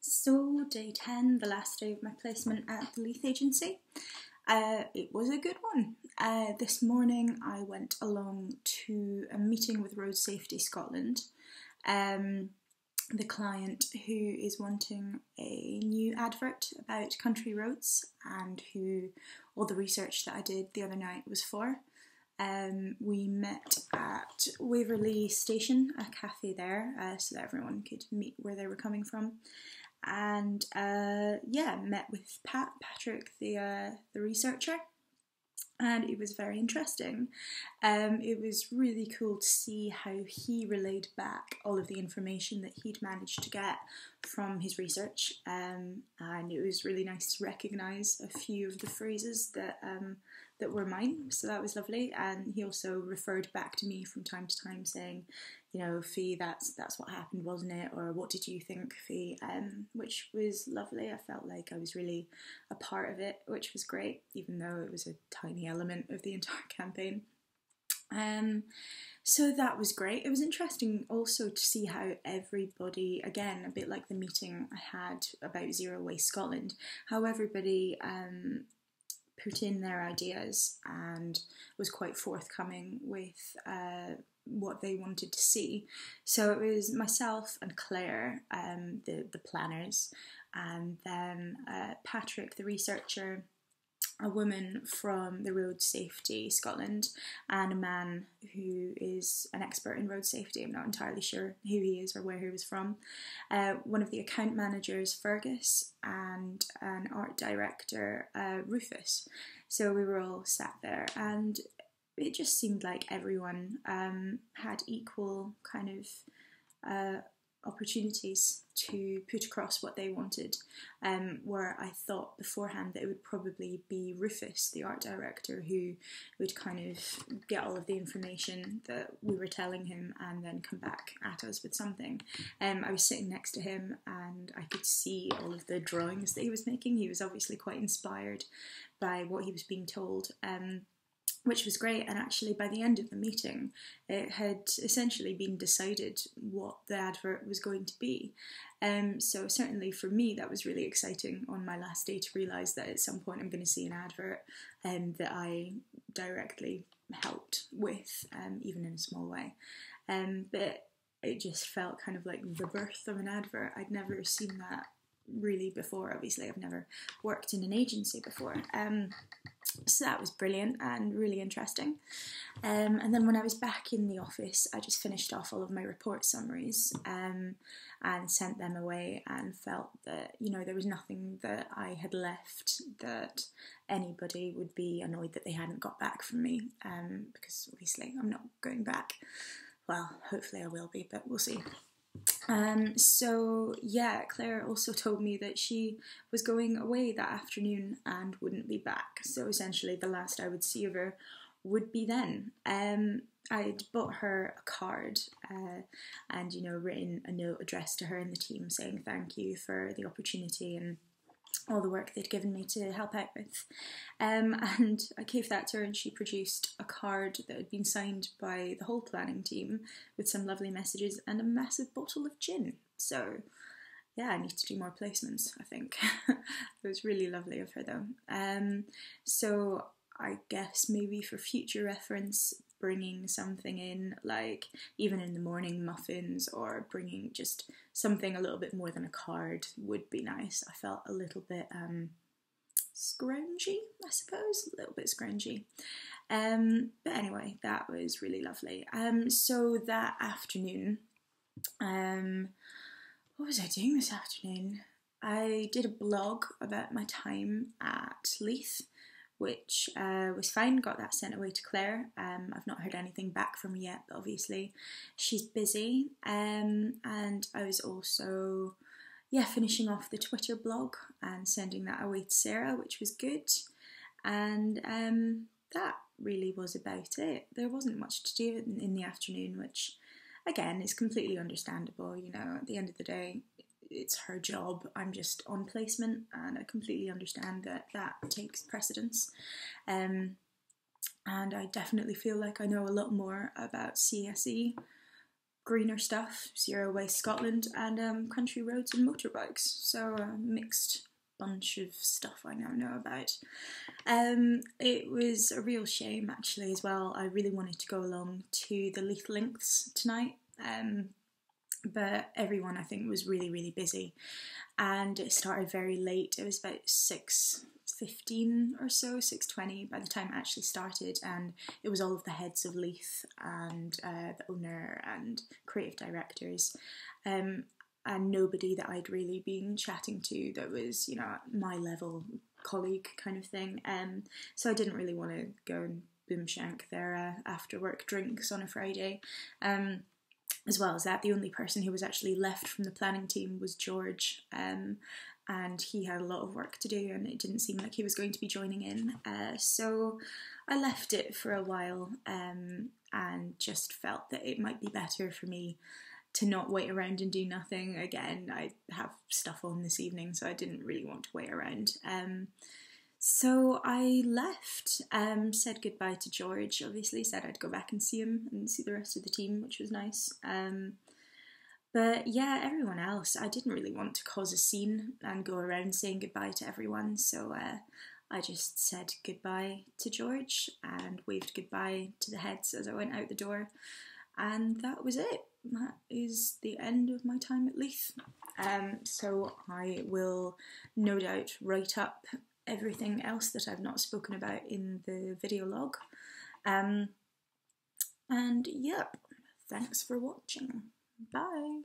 So day 10, the last day of my placement at the Leith Agency. It was a good one. This morning I went along to a meeting with Road Safety Scotland, the client who is wanting a new advert about country roads and who all the research that I did the other night was for. We met at Waverley Station, a cafe there, so that everyone could meet where they were coming from. And met with Patrick, the researcher, and it was very interesting. It was really cool to see how he relayed back all of the information that he'd managed to get from his research, and it was really nice to recognise a few of the phrases that were mine, so that was lovely. And he also referred back to me from time to time saying, you know, Fee, that's what happened, wasn't it? Or what did you think, Fee? Which was lovely. I felt like I was really a part of it, which was great, even though it was a tiny element of the entire campaign. So that was great. It was interesting also to see how everybody, again, a bit like the meeting I had about Zero Waste Scotland, how everybody put in their ideas and was quite forthcoming with what they wanted to see. So it was myself and Claire, the planners, and then Patrick, the researcher, a woman from the Road Safety Scotland, and a man who is an expert in road safety. I'm not entirely sure who he is or where he was from. One of the account managers, Fergus, and an art director, Rufus. So we were all sat there, and it just seemed like everyone had equal kind of opportunities to put across what they wanted, where I thought beforehand that it would probably be Rufus, the art director, who would kind of get all of the information that we were telling him and then come back at us with something. I was sitting next to him and I could see all of the drawings that he was making. He was obviously quite inspired by what he was being told, which was great. And actually by the end of the meeting it had essentially been decided what the advert was going to be. So certainly for me that was really exciting on my last day to realise that at some point I'm going to see an advert that I directly helped with, even in a small way. But it just felt kind of like the birth of an advert. I'd never seen that really before. Obviously I've never worked in an agency before. So that was brilliant and really interesting. And then when I was back in the office, I just finished off all of my report summaries and sent them away, and felt that, you know, there was nothing that I had left that anybody would be annoyed that they hadn't got back from me, because obviously I'm not going back. Well, hopefully I will be, but we'll see. So yeah, Claire also told me that she was going away that afternoon and wouldn't be back. So essentially the last I would see of her would be then. I'd bought her a card and, you know, written a note addressed to her and the team saying thank you for the opportunity and all the work they'd given me to help out with. And I gave that to her, and she produced a card that had been signed by the whole planning team with some lovely messages and a massive bottle of gin. So yeah, I need to do more placements, I think. It was really lovely of her though. So I guess maybe for future reference, bringing something in, like even in the morning muffins, or bringing just something a little bit more than a card would be nice. I felt a little bit scroungy, I suppose, a little bit scroungy. But anyway, that was really lovely. So that afternoon, what was I doing this afternoon? I did a blog about my time at Leith, which was fine. Got that sent away to Claire. I've not heard anything back from her yet, but obviously she's busy. And I was also, finishing off the Twitter blog and sending that away to Sarah, which was good. And that really was about it. There wasn't much to do in the afternoon, which again is completely understandable. You know, at the end of the day, it's her job. I'm just on placement, and I completely understand that that takes precedence. And I definitely feel like I know a lot more about CSE greener stuff, Zero Waste Scotland, and country roads and motorbikes. So a mixed bunch of stuff I now know about. It was a real shame actually as well. I really wanted to go along to the Leith Links tonight, but everyone I think was really busy, and it started very late. It was about 6:15 or so, 6:20 by the time it actually started, and it was all of the heads of Leith and the owner and creative directors, and nobody that I'd really been chatting to that was, you know, at my level colleague kind of thing. So I didn't really want to go and boomshank their after work drinks on a Friday. As well as that, the only person who was actually left from the planning team was George, and he had a lot of work to do, and it didn't seem like he was going to be joining in. So I left it for a while, and just felt that it might be better for me to not wait around and do nothing. Again, I have stuff on this evening, so I didn't really want to wait around. So I left, said goodbye to George, obviously, said I'd go back and see him and see the rest of the team, which was nice. But yeah, everyone else, I didn't really want to cause a scene and go around saying goodbye to everyone, so I just said goodbye to George and waved goodbye to the heads as I went out the door, and that was it. That is the end of my time at Leith. So I will no doubt write up everything else that I've not spoken about in the video log. And yep, thanks for watching. Bye.